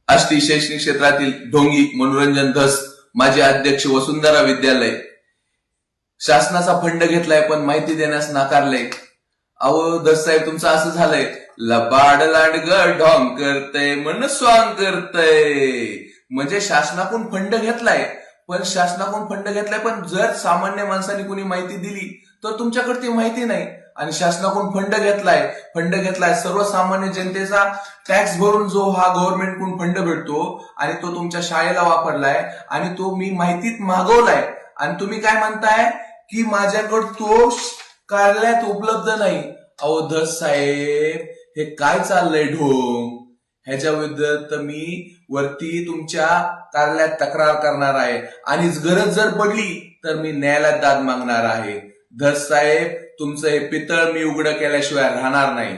आष्टी शैक्षणिक क्षेत्रातील ढोंगी मनोरंजन धस माजी अध्यक्ष वसुंधरा विद्यालय शासनाचा फंड घेतलाय पण माहिती देण्यास नाकारलंय. अहो धस साहेब तुमचं असं झालंय, लबाड लाडग ढोंग करतय मन स्वांग करतय. म्हणजे शासनाकडून फंड घेतलाय पण जर सामान्य माणसाने कोणी माहिती दिली तर तुमच्याकडे ती माहिती नाही. आणि शासनाकडून फंड घेतलाय सर्वसामान्य जनतेचा टॅक्स भरून जो हा गव्हर्नमेंटकडून फंड भेटतो आणि तो तुमच्या शाळेला वापरलाय आणि तो मी माहितीत मागवलाय आणि तुम्ही काय म्हणताय की माझ्याकडे तो कार्यालयात उपलब्ध नाही. अहो धस साहेब हे काय चाललंय ढोंग, ह्याच्या विरुद्ध मी वरती तुमच्या कार्यालयात तक्रार करणार आहे आणि गरज जर पडली तर मी न्यायालयात दाद मागणार आहे. धस साहेब तुमचं हे पितळ मी उघडं केल्याशिवाय राहणार नाही.